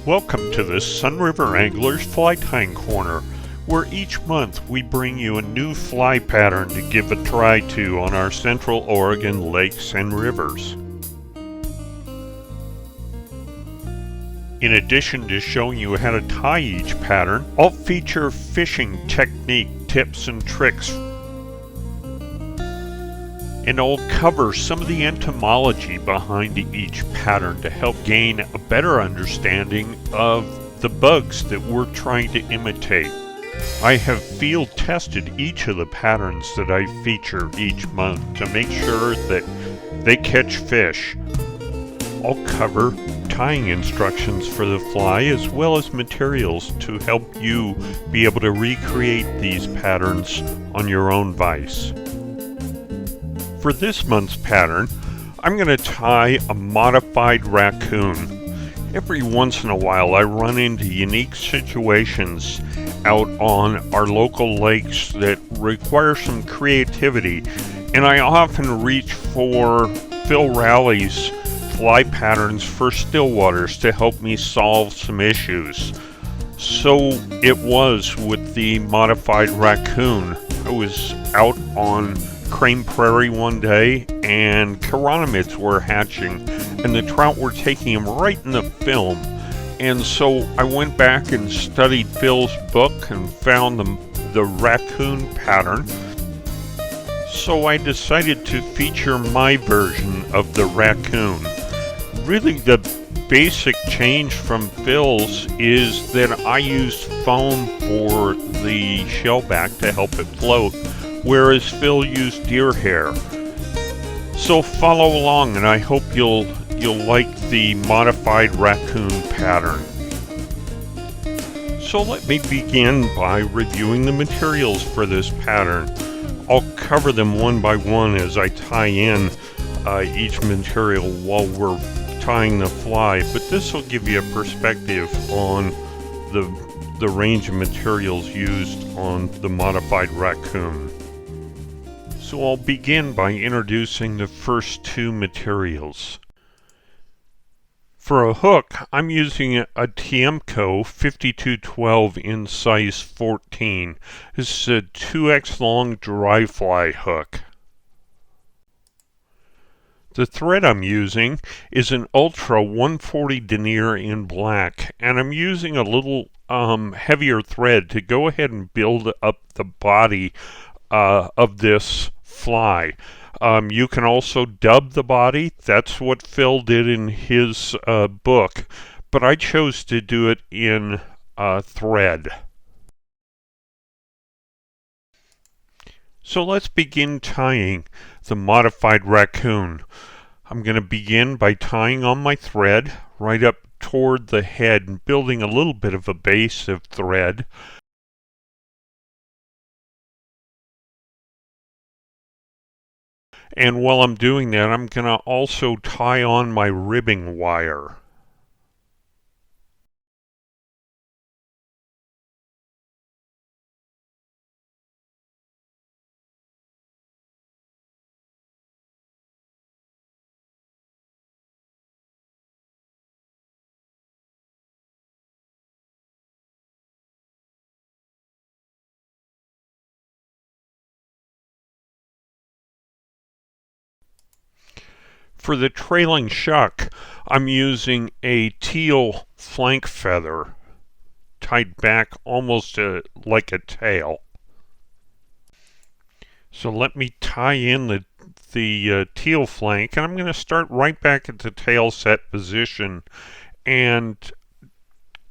Welcome to the Sunriver Anglers Fly Tying Corner, where each month we bring you a new fly pattern to give a try to on our Central Oregon lakes and rivers. In addition to showing you how to tie each pattern, I'll feature fishing technique tips and tricks, and I'll cover some of the entomology behind each pattern to help gain a better understanding of the bugs that we're trying to imitate. I have field tested each of the patterns that I feature each month to make sure that they catch fish. I'll cover tying instructions for the fly as well as materials to help you be able to recreate these patterns on your own vise. For this month's pattern, I'm going to tie a modified raccoon. Every once in a while I run into unique situations out on our local lakes that require some creativity, and I often reach for Phil Rowley's fly patterns for still waters to help me solve some issues. So it was with the modified raccoon. I was out on Crane Prairie one day and chironomids were hatching and the trout were taking them right in the film, and so I went back and studied Phil's book and found the raccoon pattern. So I decided to feature my version of the raccoon. Really, the basic change from Phil's is that I used foam for the shellback to help it float, whereas Phil used deer hair. So follow along, and I hope you'll like the modified raccoon pattern. So let me begin by reviewing the materials for this pattern. I'll cover them one by one as I tie in each material while we're tying the fly, but this will give you a perspective on the range of materials used on the modified raccoon. So I'll begin by introducing the first two materials. For a hook, I'm using a Tiemco 5212 in size 14. This is a 2x long dry fly hook. The thread I'm using is an Ultra 140 denier in black, and I'm using a little heavier thread to go ahead and build up the body of this fly. You can also dub the body. That's what Phil did in his book, but I chose to do it in thread. So let's begin tying the modified raccoon. I'm going to begin by tying on my thread right up toward the head and building a little bit of a base of thread. And while I'm doing that, I'm going to also tie on my ribbing wire. For the trailing shuck, I'm using a teal flank feather tied back almost like a tail. So let me tie in the teal flank, and I'm going to start right back at the tail set position and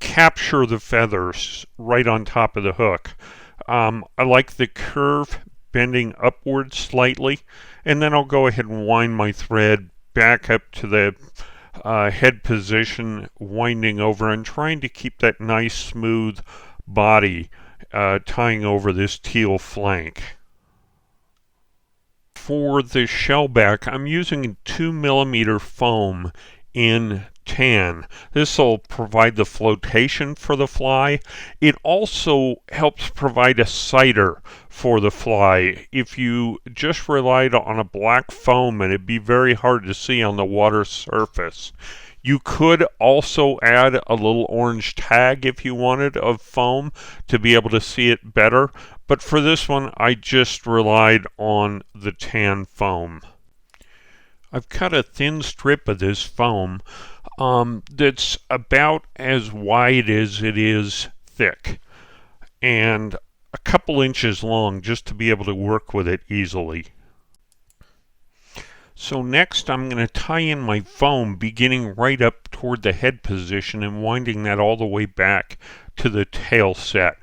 capture the feathers right on top of the hook. I like the curve bending upwards slightly, and then I'll go ahead and wind my thread back up to the head position, winding over and trying to keep that nice smooth body tying over this teal flank. For the shellback, I'm using 2mm foam in tan. This will provide the flotation for the fly. It also helps provide a sighter for the fly. If you just relied on a black foam, and it'd be very hard to see on the water surface, You could also add a little orange tag if you wanted of foam to be able to see it better, but for this one I just relied on the tan foam. I've cut a thin strip of this foam that's about as wide as it is thick and a couple inches long just to be able to work with it easily. So next I'm going to tie in my foam beginning right up toward the head position and winding that all the way back to the tail set.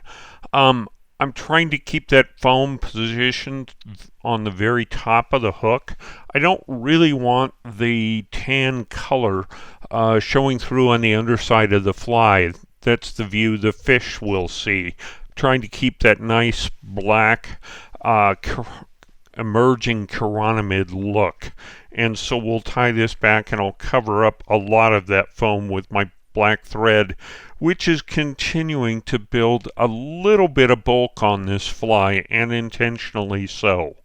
I'm trying to keep that foam positioned on the very top of the hook. I don't really want the tan color showing through on the underside of the fly. That's the view the fish will see. Trying to keep that nice black emerging chironomid look. And so we'll tie this back and I'll cover up a lot of that foam with my black thread, which is continuing to build a little bit of bulk on this fly, and intentionally so.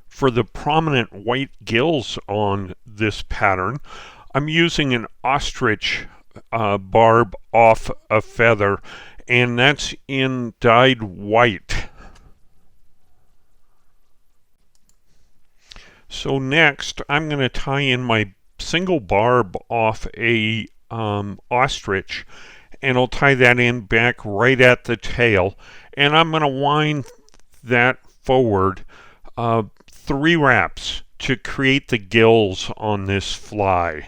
For the prominent white gills on this pattern, I'm using an ostrich barb off a feather, and that's in dyed white. So next I'm going to tie in my single barb off a ostrich, and I'll tie that in back right at the tail, and I'm going to wind that forward 3 wraps to create the gills on this fly.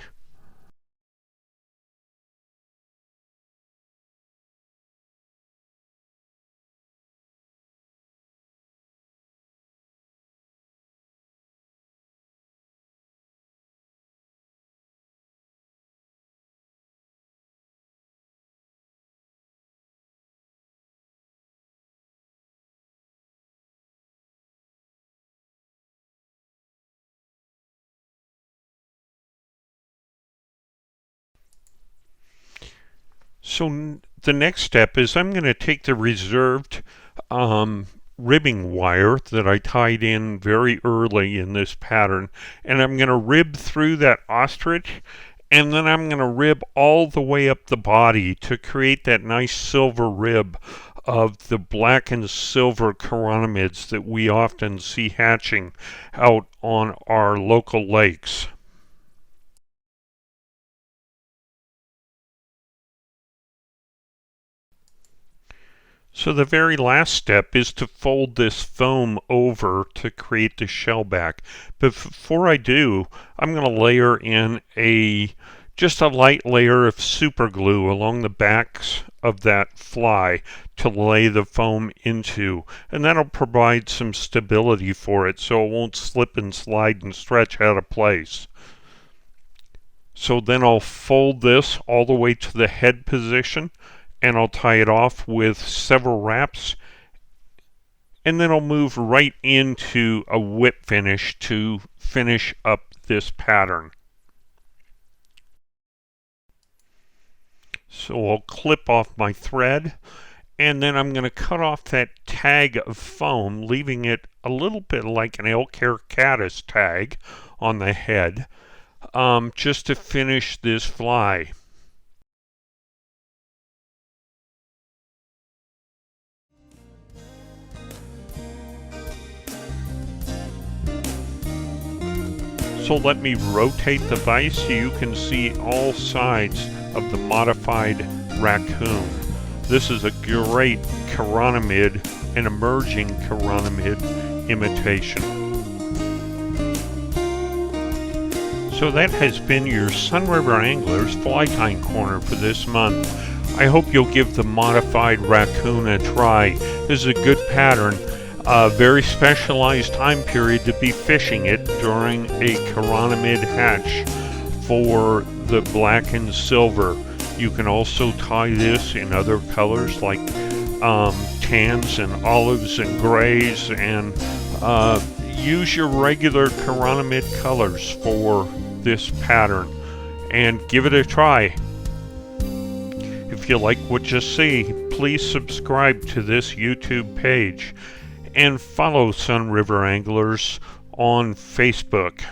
So the next step is I'm going to take the reserved ribbing wire that I tied in very early in this pattern, and I'm going to rib through that ostrich, and then I'm going to rib all the way up the body to create that nice silver rib of the black and silver chironomids that we often see hatching out on our local lakes. So the very last step is to fold this foam over to create the shell back. But before I do, I'm going to layer in just a light layer of super glue along the backs of that fly to lay the foam into, and that'll provide some stability for it so it won't slip and slide and stretch out of place. So then I'll fold this all the way to the head position, and I'll tie it off with several wraps, and then I'll move right into a whip finish to finish up this pattern. So I'll clip off my thread, and then I'm going to cut off that tag of foam, leaving it a little bit like an elk hair caddis tag on the head, just to finish this fly. So let me rotate the vise so you can see all sides of the Modified Raccoon. This is a great chironomid, an emerging chironomid imitation. So that has been your Sunriver Anglers Fly Tying Corner for this month. I hope you'll give the Modified Raccoon a try. This is a good pattern. A very specialized time period to be fishing it during a chironomid hatch for the black and silver. You can also tie this in other colors like tans and olives and grays, and use your regular chironomid colors for this pattern and give it a try. If you like what you see, please subscribe to this YouTube page and follow Sunriver Anglers on Facebook.